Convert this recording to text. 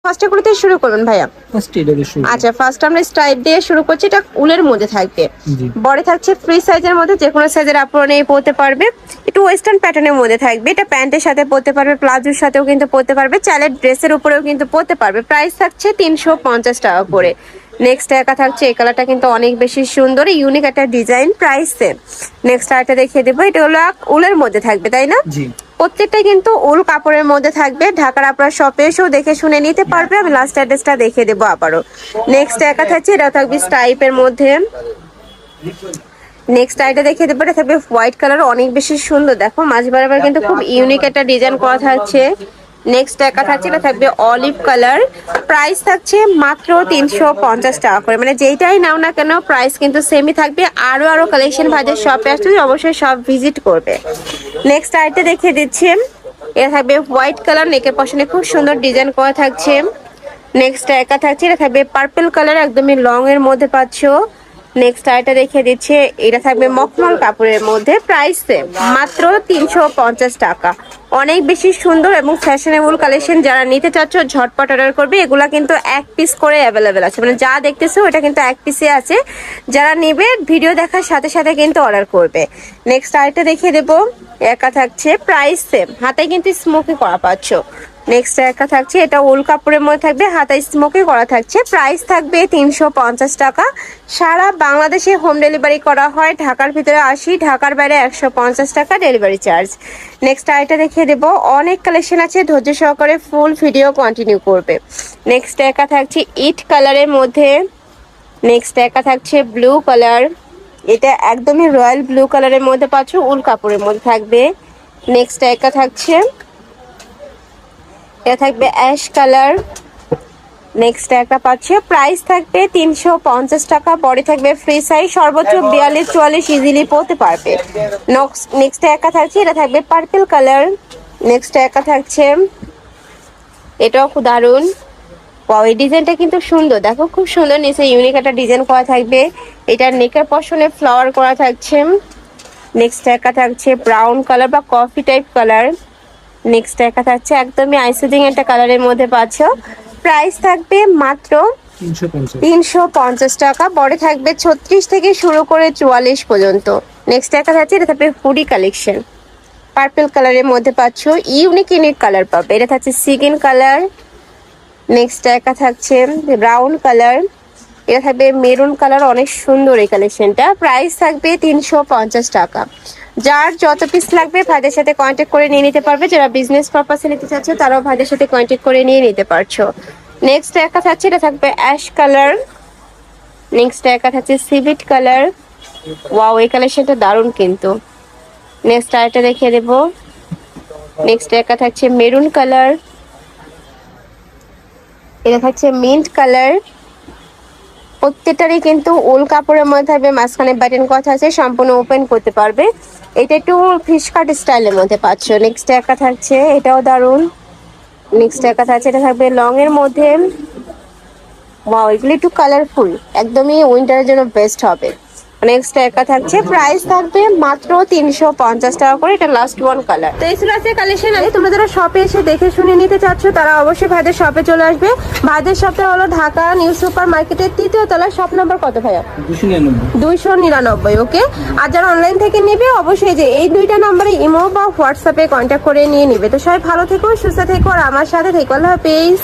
ফার্স্টে করতে শুরু করবেন ভাইয়া। ফার্স্ট এটা দিয়ে শুরু। আচ্ছা, ফার্স্ট আমরা স্ট্রাইপ দিয়ে শুরু করছি। এটা উলের মধ্যে থাকবে, জি। বডি থাকছে ফ্রি সাইজের মধ্যে, যে কোনো সাইজের আপনারা নিয়ে পরতে পারবে। একটু ওয়েস্টার্ন প্যাটার্নের মধ্যে থাকবে। এটা প্যান্টের সাথে পরতে পারবে, প্লাজোর সাথেও কিন্তু পরতে পারবে, চাইলে ড্রেসের উপরেও কিন্তু পরতে পারবে। প্রাইস থাকছে 350 টাকা করে। নেক্সট একা থাকছে, এই কালারটা কিন্তু অনেক বেশি সুন্দর, ইউনিক একটা ডিজাইন, প্রাইস সেম। নেক্সট আরেকটা দেখিয়ে দেবো, এটা হলো উলের মধ্যে থাকবে, তাই না? জি। প্রত্যেকটা কিন্তু উল কাপড়ের মধ্যে থাকবে। ঢাকার আপনার শপে এসেও দেখে শুনে নিতে পারবে। আমি লাস্ট অ্যাড্রেসটা দেখিয়ে দেবো আবারও। নেক্সট একা থাকছে, এটা থাকবে স্টাইপের মধ্যে। নেক্সট আইটা দেখিয়ে দেবো, এটা থাকবে হোয়াইট কালার, অনেক বেশি সুন্দর। দেখো মাঝ বরাবর কিন্তু খুব ইউনিক একটা ডিজাইন করা থাকছে। নেক্সট একা থাকছে, এটা থাকবে অলিভ কালার। প্রাইস থাকছে মাত্র 350 টাকা করে। মানে যেইটাই নাও না কেন প্রাইস কিন্তু সেমই থাকবে। আরো কালেকশন ভাইদের শপে আসলে অবশ্যই সব ভিজিট করবে। নেক্সট আইটা দেখিয়ে দিচ্ছি, এটা থাকবে হোয়াইট কালার, নেকের পশনে খুব সুন্দর ডিজাইন করা থাকছে। নেক্সট একা থাকছে, এটা থাকবে পার্পল কালার, একদমই লং এর মধ্যে পাচ্ছো। নেক্সট আইটা দেখিয়ে দিচ্ছে, এটা থাকবে মখমল কাপড়ের মধ্যে, প্রাইস সেম মাত্র 350 টাকা। অনেক বেশি সুন্দর এবং ফ্যাশনেবল কালেকশন। যারা নিতে চাচ্ছ ঝটপট অর্ডার করবে। এগুলা কিন্তু এক পিস করে অ্যাভেলেবেল আছে, মানে যা দেখতেছো ওটা কিন্তু এক পিসে আছে। যারা নেবে ভিডিও দেখার সাথে সাথে কিন্তু অর্ডার করবে। নেক্সট আইটা দেখিয়ে দেবো, একা থাকছে, প্রাইস সেম, হাতে কিন্তু স্মোকি করা পাচ্ছ। নেক্সট একা থাকছে, এটা উল কাপড়ের মধ্যে থাকবে, হাতায় স্মোকি করা থাকছে। প্রাইস থাকবে 350 টাকা। সারা বাংলাদেশে হোম ডেলিভারি করা হয়। ঢাকার ভিতরে 80, ঢাকার বাইরে 150 টাকা ডেলিভারি চার্জ। নেক্সট আইটা দেখিয়ে দেবো, অনেক কালেকশন আছে, ধৈর্য সহকারে ফুল ভিডিও কন্টিনিউ করবে। নেক্সট একা থাকছে ইট কালারের মধ্যে। নেক্সট একা থাকছে ব্লু কালার, এটা একদমই রয়্যাল ব্লু কালারের মধ্যে পাচ্ছ, উল কাপড়ের মধ্যে থাকবে। নেক্সট একা থাকছে, এটা থাকবে অ্যাশ কালার। নেক্সট একটা পাচ্ছে, প্রাইস থাকবে 350 টাকা। বডি থাকবে ফ্রি সাইজ, সর্বোচ্চ 42-44 ইজিলি পরতে পারবে। নেক্সট একা থাকছে, এটা থাকবে পার্পল কালার। নেক্সট একা থাকছে, এটাও খুব দারুণ। এই ডিজাইনটা কিন্তু সুন্দর, দেখো খুব সুন্দর, নিচে ইউনিক একটা ডিজাইন করা থাকবে। এটার নেকের পশনে ফ্লাওয়ার করা থাকছে। নেক্সট একা থাকছে ব্রাউন কালার বা কফি টাইপ কালার। নেক্সট একা থাকছে একদমই আইসিডিং একটা কালারের মধ্যে পাচ্ছ। প্রাইস থাকবে মাত্র 350 টাকা। বডি থাকবে 36 থেকে শুরু করে 44 পর্যন্ত। নেক্সট একা থাকছে, এটা থাকবে হুডি কালেকশন, পার্পল কালারের মধ্যে পাচ্ছ, ইউনিক কালার পাবে। এটা থাকছে সিগিন কালার। নেক্সট একা থাকছে ব্রাউন কালার, এটা থাকবে মেরুন কালার, অনেক সুন্দর এই কালেকশনটা। প্রাইস থাকবে 350 টাকা। যার যত পিস লাগবে ভাইদের সাথে কন্ট্যাক্ট করে নিয়ে নিতে পারবে। যারা বিজনেস পারপাসে নিতে চাচ্ছ তারাও ভাইদের সাথে কন্ট্যাক্ট করে নিয়ে নিতে পারছো। নেক্সট একা থাকছে, এটা থাকবে অ্যাশ কালার। নেক্সট একা থাকছে সিভিট কালার। ওয়াও, এই কালেকশনটা দারুণ কিন্তু। নেক্সট আরেকটা দেখিয়ে দেবো, নেক্সট একা থাকছে মেরুন কালার, এটা থাকছে মিন্ট কালার। প্রত্যেকটারই কিন্তু উল কাপড়ের মধ্যে থাকবে, মাঝখানে বাটন কথা আছে, সম্পূর্ণ ওপেন করতে পারবে। এটা একটু ফিশ কাট স্টাইলের মধ্যে পাচ্ছ। নেক্সট একা থাকছে, এটাও দারুণ। নেক্সট একা থাকছে, এটা থাকবে লং এর মধ্যে। ওয়াও, এগুলি একটু কালারফুল, একদমই উইন্টারের জন্য বেস্ট হবে। নেক্সট একা থাকছে, প্রাইস থাকবে মাত্র 350 টাকা করে। এটা লাস্ট ওয়ান কালার। তো এই ছিল আজকে কালেকশন। তোমরা যারা শপে এসে দেখে শুনে নিতে চাচ্ছ তারা অবশ্যই ভাইদের শপে চলে আসবে। ভাইদের শপটা হলো ঢাকা নিউ সুপার মার্কেটের 3য় তলায়। শপ নাম্বার কত ভাইয়া? 299। ওকে। আর যারা অনলাইন থেকে নেবে অবশ্যই যে এই 2টা নাম্বারে ইমো বা হোয়াটসঅ্যাপে কন্ট্যাক্ট করে নিয়ে নিবে। তো সবাই ভালো থেকো, সুস্থ থেকো, আর আমার সাথে থেকো। আল্লাহ হাফেজ।